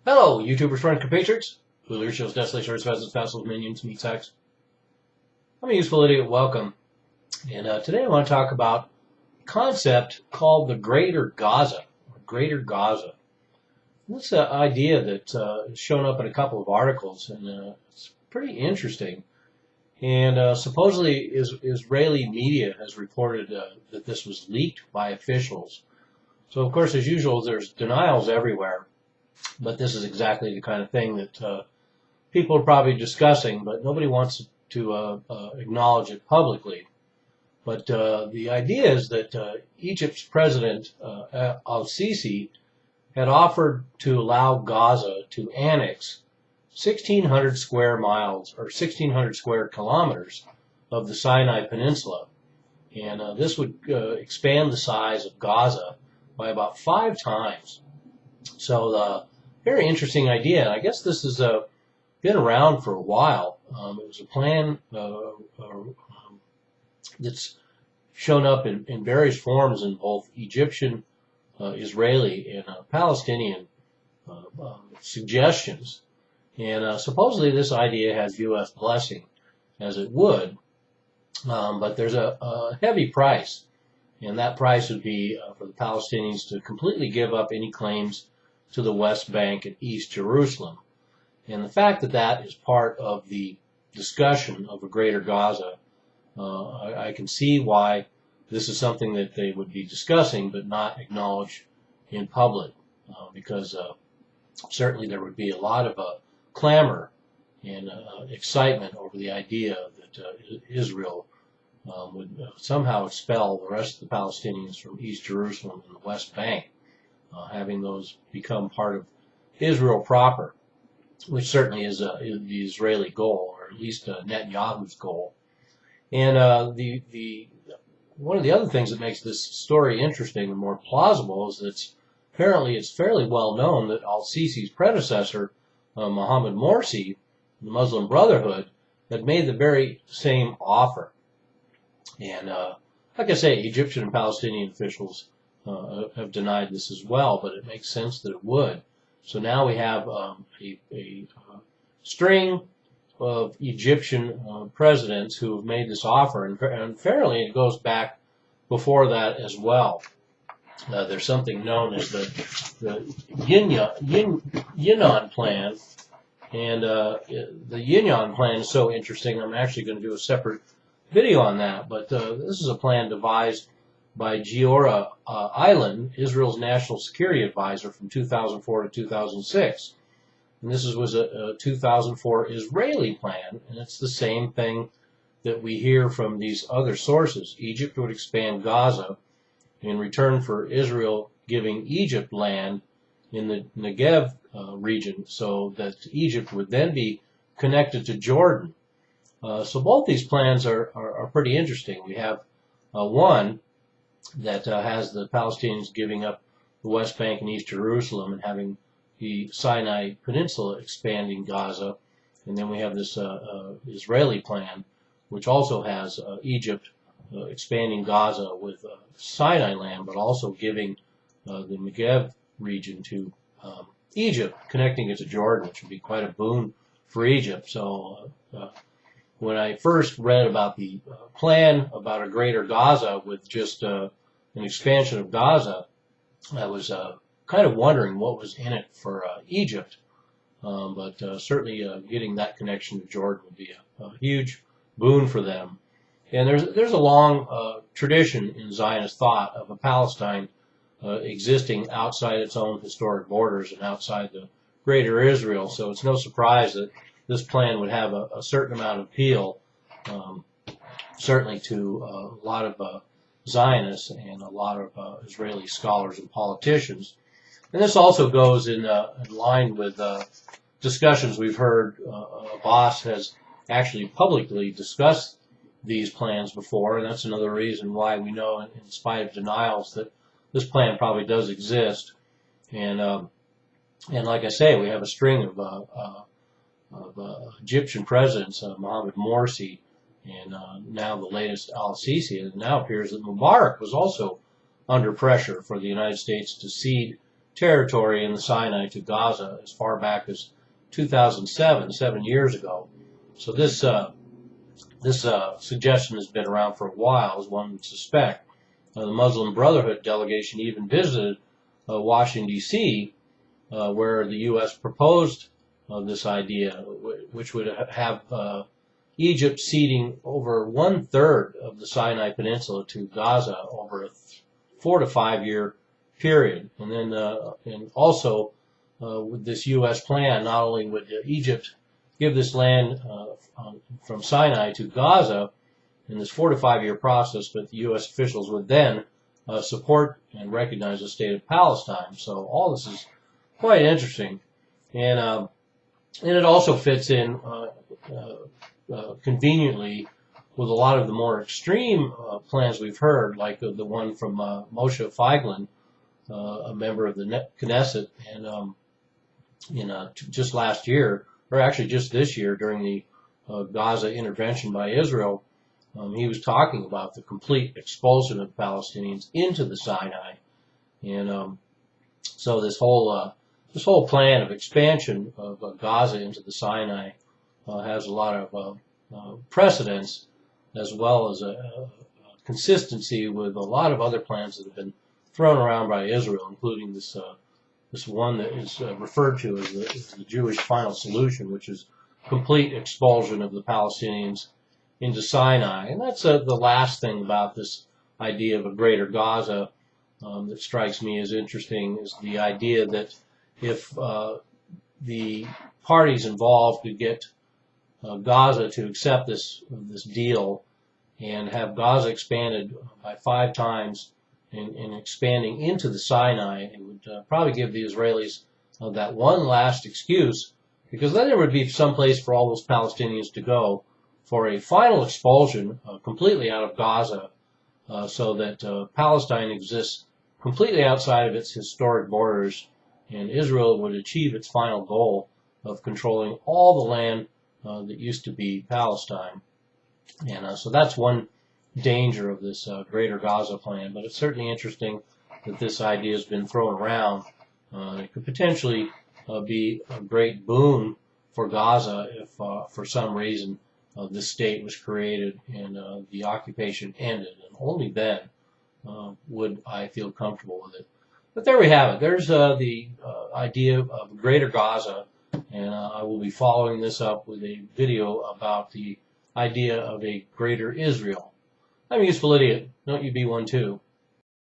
Hello, YouTubers, friends, compatriots, who leader shows desolation, pheasants, vassals, minions, meat sacks. I'm a useful idiot. Welcome. And today I want to talk about a concept called the Greater Gaza. Greater Gaza. This is an idea that has shown up in a couple of articles, and it's pretty interesting. And supposedly, Israeli media has reported that this was leaked by officials. So, of course, as usual, there's denials everywhere. But this is exactly the kind of thing that people are probably discussing, but nobody wants to acknowledge it publicly. But the idea is that Egypt's president, al-Sisi, had offered to allow Gaza to annex 1,600 square miles or 1,600 square kilometers of the Sinai Peninsula. And this would expand the size of Gaza by about 5 times. So very interesting idea. I guess this has been around for a while. It was a plan that's shown up in various forms in both Egyptian, Israeli, and Palestinian suggestions. And supposedly this idea has U.S. blessing, as it would, but there's a heavy price. And that price would be for the Palestinians to completely give up any claims to the West Bank and East Jerusalem. And the fact that that is part of the discussion of a Greater Gaza, I can see why this is something that they would be discussing but not acknowledge in public, because certainly there would be a lot of clamor and excitement over the idea that Israel would somehow expel the rest of the Palestinians from East Jerusalem and the West Bank. Having those become part of Israel proper, which certainly is the Israeli goal, or at least Netanyahu's goal. And one of the other things that makes this story interesting and more plausible is that apparently it's fairly well known that al-Sisi's predecessor, Mohammed Morsi, the Muslim Brotherhood, had made the very same offer. And like I say, Egyptian and Palestinian officials have denied this as well, but it makes sense that it would. So now we have a string of Egyptian presidents who have made this offer, and apparently it goes back before that as well. There's something known as the Yinon plan, and the Yinon plan is so interesting. I'm actually going to do a separate video on that, but this is a plan devised by Giora Eiland, Israel's national security advisor from 2004 to 2006. And this was a 2004 Israeli plan, and it's the same thing that we hear from these other sources. Egypt would expand Gaza in return for Israel giving Egypt land in the Negev region, so that Egypt would then be connected to Jordan. So both these plans are pretty interesting. We have one that has the Palestinians giving up the West Bank and East Jerusalem and having the Sinai Peninsula expanding Gaza. And then we have this Israeli plan, which also has Egypt expanding Gaza with Sinai land, but also giving the Negev region to Egypt, connecting it to Jordan, which would be quite a boon for Egypt. So when I first read about the plan about a Greater Gaza with just an expansion of Gaza, I was kind of wondering what was in it for Egypt. But certainly getting that connection to Jordan would be a huge boon for them. And there's a long tradition in Zionist thought of a Palestine existing outside its own historic borders and outside the Greater Israel. So it's no surprise that this plan would have a certain amount of appeal, certainly to a lot of Zionists and a lot of Israeli scholars and politicians. And this also goes in line with discussions we've heard. Abbas has actually publicly discussed these plans before, and that's another reason why we know, in spite of denials, that this plan probably does exist. And like I say, we have a string of Egyptian presidents, Mohammed Morsi, and now the latest al-Sisi. It now appears that Mubarak was also under pressure for the United States to cede territory in the Sinai to Gaza as far back as 2007, 7 years ago. So this suggestion has been around for a while, as one would suspect. The Muslim Brotherhood delegation even visited Washington, D.C., where the U.S. proposed this idea, which would have Egypt ceding over 1/3 of the Sinai Peninsula to Gaza over a 4 to 5 year period. And then, and also with this U.S. plan, not only would Egypt give this land from Sinai to Gaza in this 4 to 5 year process, but the U.S. officials would then support and recognize the state of Palestine. So all this is quite interesting, and it also fits in conveniently with a lot of the more extreme plans we've heard, like the one from Moshe Feiglin, a member of the Knesset, and just last year, or actually just this year during the Gaza intervention by Israel, he was talking about the complete expulsion of Palestinians into the Sinai, and so this whole plan of expansion of Gaza into the Sinai has a lot of precedence, as well as a consistency with a lot of other plans that have been thrown around by Israel, including this one that is referred to as the Jewish final solution, which is complete expulsion of the Palestinians into Sinai. And that's the last thing about this idea of a Greater Gaza that strikes me as interesting, is the idea that if the parties involved could get Gaza to accept this deal and have Gaza expanded by 5 times and expanding into the Sinai, it would probably give the Israelis that one last excuse, because then there would be some place for all those Palestinians to go for a final expulsion completely out of Gaza, so that Palestine exists completely outside of its historic borders, and Israel would achieve its final goal of controlling all the land that used to be Palestine. And so that's one danger of this Greater Gaza plan, but it's certainly interesting that this idea has been thrown around. It could potentially be a great boon for Gaza if for some reason this state was created and the occupation ended, and only then would I feel comfortable with it. But there we have it. There's the idea of Greater Gaza, and I will be following this up with a video about the idea of a Greater Israel. I'm a useful idiot. Don't you be one too.